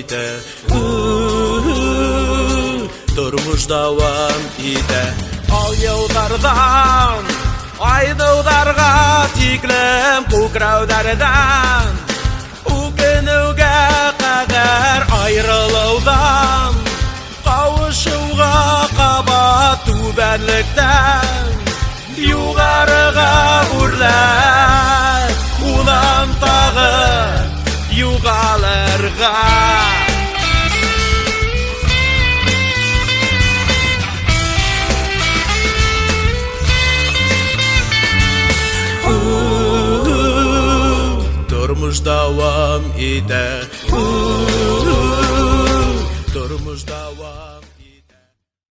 ite. Durmuş davam ite. Al yollardan aydılarga tiklem ko'kravlardan o'kinuga qadar ayrıluvdan qavuşuvga qabat tubanlikdan yuqoriga urlar ulan tag'i yuqalarga. Durmuş davam ite.